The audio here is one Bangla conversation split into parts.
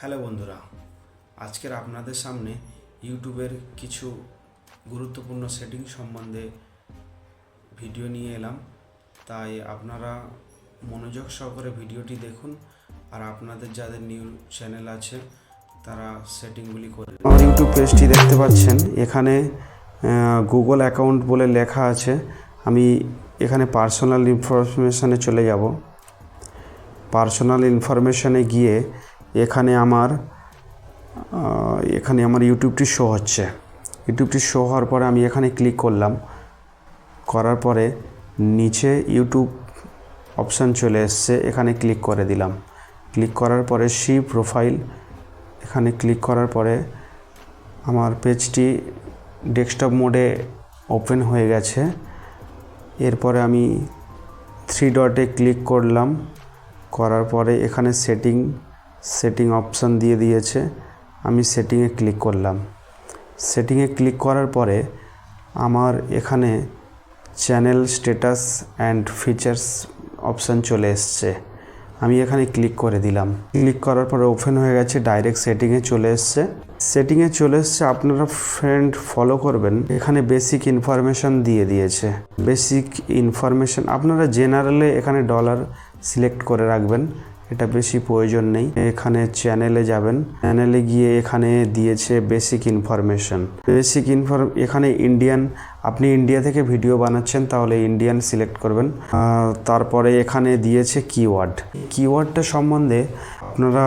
হ্যালো বন্ধুরা, আজকের আপনাদের সামনে ইউটিউবের কিছু গুরুত্বপূর্ণ সেটিং সম্বন্ধে ভিডিও নিয়ে এলাম। তাই আপনারা মনোযোগ সহকারে ভিডিওটি দেখুন আর আপনাদের যাদের নিউ চ্যানেল আছে তারা সেটিংগুলি করে। আমার ইউটিউব পেজটি দেখতে পাচ্ছেন, এখানে গুগল অ্যাকাউন্ট বলে লেখা আছে। আমি এখানে পার্সোনাল ইনফরমেশানে চলে যাব। পার্সোনাল ইনফরমেশানে গিয়ে এখানে আমার ইউটিউবটি শো হচ্ছে। ইউটিউবটি শো হওয়ার পরে আমি এখানে ক্লিক করলাম। করার পরে নিচে ইউটিউব অপশান চলে এসছে, এখানে ক্লিক করে দিলাম। ক্লিক করার পরে সি প্রোফাইল, এখানে ক্লিক করার পরে আমার পেজটি ডেস্কটপ মোডে ওপেন হয়ে গেছে। এরপরে আমি থ্রি ডটে ক্লিক করলাম। করার পরে এখানে সেটিং অপশান দিয়ে দিয়েছে। আমি সেটিংয়ে ক্লিক করলাম। সেটিংয়ে ক্লিক করার পরে আমার এখানে channel status and features option চলে এসছে। আমি এখানে ক্লিক করে দিলাম। ক্লিক করার পরে ওপেন হয়ে গেছে, ডাইরেক্ট সেটিংয়ে চলে এসছে। আপনারা ফ্রেন্ড ফলো করবেন। এখানে বেসিক ইনফরমেশান দিয়ে দিয়েছে। বেসিক ইনফরমেশান আপনারা জেনারেলে এখানে ডলার সিলেক্ট করে রাখবেন, এটা বেশি প্রয়োজন নেই। এখানে চ্যানেলে যাবেন, চ্যানেলে গিয়ে এখানে দিয়েছে বেসিক ইনফরমেশান। এখানে ইন্ডিয়ান, আপনি ইন্ডিয়া থেকে ভিডিও বানাচ্ছেন তাহলে ইন্ডিয়ান সিলেক্ট করবেন। তারপরে এখানে দিয়েছে কিওয়ার্ডটা সম্বন্ধে আপনারা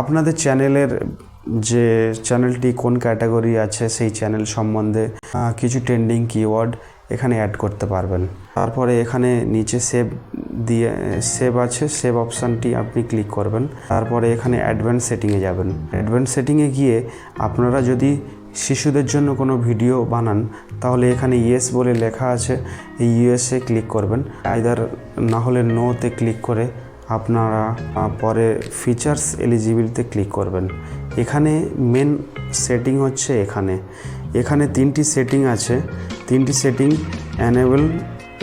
আপনাদের চ্যানেলের যে চ্যানেলটি কোন ক্যাটাগরি আছে সেই চ্যানেল সম্বন্ধে কিছু ট্রেন্ডিং কিওয়ার্ড এখানে অ্যাড করতে পারবেন। তারপরে এখানে নিচে সেভ আছে, সেভ অপশানটি আপনি ক্লিক করবেন। তারপরে এখানে অ্যাডভান্স সেটিংয়ে যাবেন। অ্যাডভান্স সেটিংয়ে গিয়ে আপনারা যদি শিশুদের জন্য কোনো ভিডিও বানান তাহলে এখানে ইয়েস বলে লেখা আছে, এই ইয়েসে ক্লিক করবেন। আইদার না হলে নোতে ক্লিক করে আপনারা পরে ফিচার্স এলিজিবিলিতে ক্লিক করবেন। এখানে মেন সেটিং হচ্ছে এখানে তিনটি সেটিং আছে। তিনটি সেটিং অ্যানেবল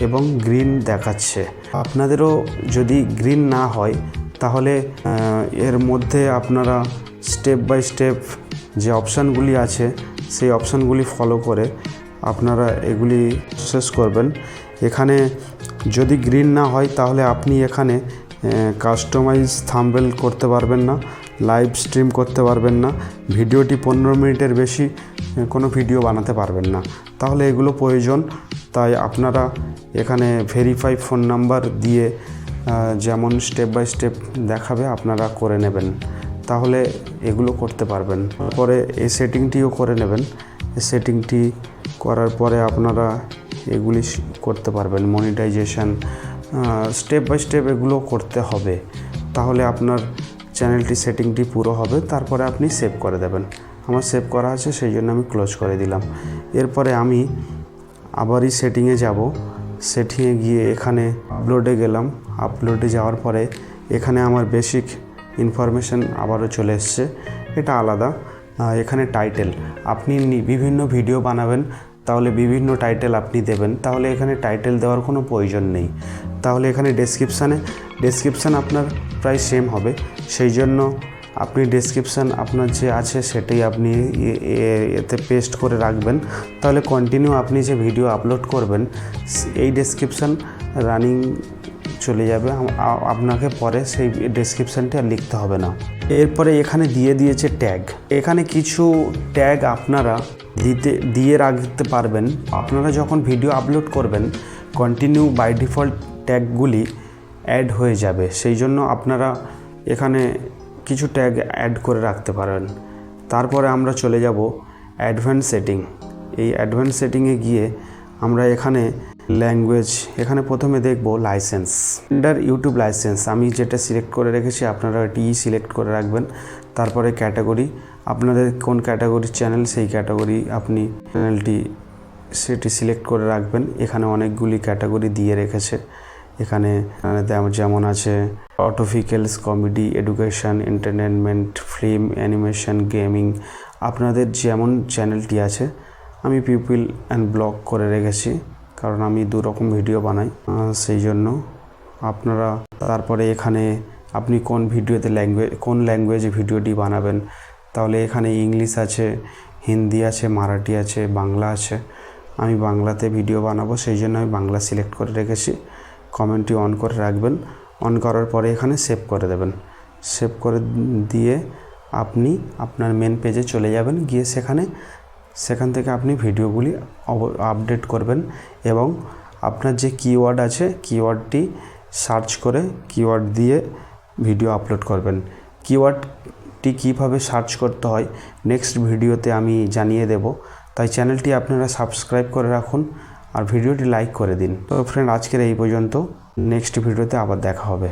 এবং গ্রিন দেখাচ্ছে। আপনাদেরও যদি গ্রিন না হয় তাহলে এর মধ্যে আপনারা স্টেপ বাই স্টেপ যে অপশানগুলি আছে সেই অপশানগুলি ফলো করে আপনারা এগুলি প্রসেস করবেন। এখানে যদি গ্রিন না হয় তাহলে আপনি এখানে কাস্টমাইজ থাম্বনেল করতে পারবেন না, লাইভ স্ট্রিম করতে পারবেন না, ভিডিওটি 15 মিনিটের বেশি কোনো ভিডিও বানাতে পারবেন না। তাহলে এগুলো প্রয়োজন। তাই আপনারা এখানে ভেরিফাই ফোন নাম্বার দিয়ে যেমন স্টেপ বাই স্টেপ দেখাবে আপনারা করে নেবেন, তাহলে এগুলো করতে পারবেন। তারপরে এই সেটিংটিও করে নেবেন। এই সেটিংটি করার পরে আপনারা এগুলি করতে পারবেন। মনিটাইজেশন স্টেপ বাই স্টেপ এগুলো করতে হবে, তাহলে আপনার চ্যানেলটি সেটিংটি পুরো হবে। তারপরে আপনি সেভ করে দেবেন। আমার সেভ করা আছে, সেই জন্য আমি ক্লোজ করে দিলাম। এরপরে আমি আবারই সেটিংয়ে যাব। সেটিংয়ে গিয়ে এখানে আপলোডে গেলাম। আপলোডে যাওয়ার পরে এখানে আমার বেসিক ইনফরমেশান আবারও চলে এসছে, এটা আলাদা। এখানে টাইটেল, আপনি বিভিন্ন ভিডিও বানাবেন তাহলে বিভিন্ন টাইটেল আপনি দেবেন, তাহলে এখানে টাইটেল দেওয়ার কোনো প্রয়োজন নেই। তাহলে এখানে ডেসক্রিপশান আপনার প্রায় সেম হবে, সেই জন্য আপনি ডেসক্রিপশান আপনার যে আছে সেটাই আপনি এতে পেস্ট করে রাখবেন। তাহলে কন্টিনিউ আপনি যে ভিডিও আপলোড করবেন এই ডেসক্রিপশান রানিং চলে যাবে, আপনাকে পরে সেই ডেসক্রিপশানটি আর লিখতে হবে না। এরপরে এখানে দিয়ে দিয়েছে ট্যাগ। এখানে কিছু ট্যাগ আপনারা দিয়ে রাখতে পারবেন। আপনারা যখন ভিডিও আপলোড করবেন কন্টিনিউ বাই ডিফল্ট ট্যাগগুলি অ্যাড হয়ে যাবে, সেই জন্য আপনারা এখানে কিছু ট্যাগ অ্যাড করে রাখতে পারেন। তারপরে আমরা চলে যাব অ্যাডভান্স সেটিং। এই অ্যাডভান্স সেটিংয়ে গিয়ে আমরা এখানে ল্যাঙ্গুয়েজ, এখানে প্রথমে দেখব লাইসেন্স, ইউটিউব লাইসেন্স। আমি যেটা সিলেক্ট করে রেখেছি আপনারা এটিই সিলেক্ট করে রাখবেন। তারপরে ক্যাটাগরি, আপনাদের কোন ক্যাটাগরির চ্যানেল সেই ক্যাটাগরি আপনি চ্যানেলটি সেটি সিলেক্ট করে রাখবেন। এখানে অনেকগুলি ক্যাটাগরি দিয়ে রেখেছে। এখানে যেমন আছে অটোফিক্যালস, comedy, education, entertainment, film, animation, gaming. আপনাদের যেমন চ্যানেলটি আছে, আমি পিপল অ্যান্ড ব্লগ করে রেখেছি কারণ আমি 2 রকম ভিডিও বানাই, সেই জন্য আপনারা। তারপরে এখানে আপনি কোন ভিডিওতে কোন ল্যাঙ্গুয়েজে ভিডিওটি বানাবেন। তাহলে এখানে ইংলিশ আছে, হিন্দি আছে, মারাঠি আছে, বাংলা আছে। আমি বাংলাতে ভিডিও বানাবো, সেই জন্য আমি বাংলা সিলেক্ট করে রেখেছি। কমেন্টটি অন করে রাখবেন। অন করার পরে এখানে সেভ করে দেবেন। সেভ করে দিয়ে আপনি আপনার মেন পেজে চলে যাবেন। গিয়ে সেখান থেকে আপনি ভিডিওগুলি আপডেট করবেন এবং আপনার যে কিওয়ার্ড আছে কিওয়ার্ডটি সার্চ করে কিওয়ার্ড দিয়ে ভিডিও আপলোড করবেন। কিওয়ার্ডটি কীভাবে সার্চ করতে হয় নেক্সট ভিডিওতে আমি জানিয়ে দেব, তাই চ্যানেলটি আপনারা সাবস্ক্রাইব করে রাখুন আর ভিডিওটি লাইক করে দিন। তো ফ্রেন্ড, আজকের এই পর্যন্ত। নেক্সট ভিডিওতে আবার দেখা হবে।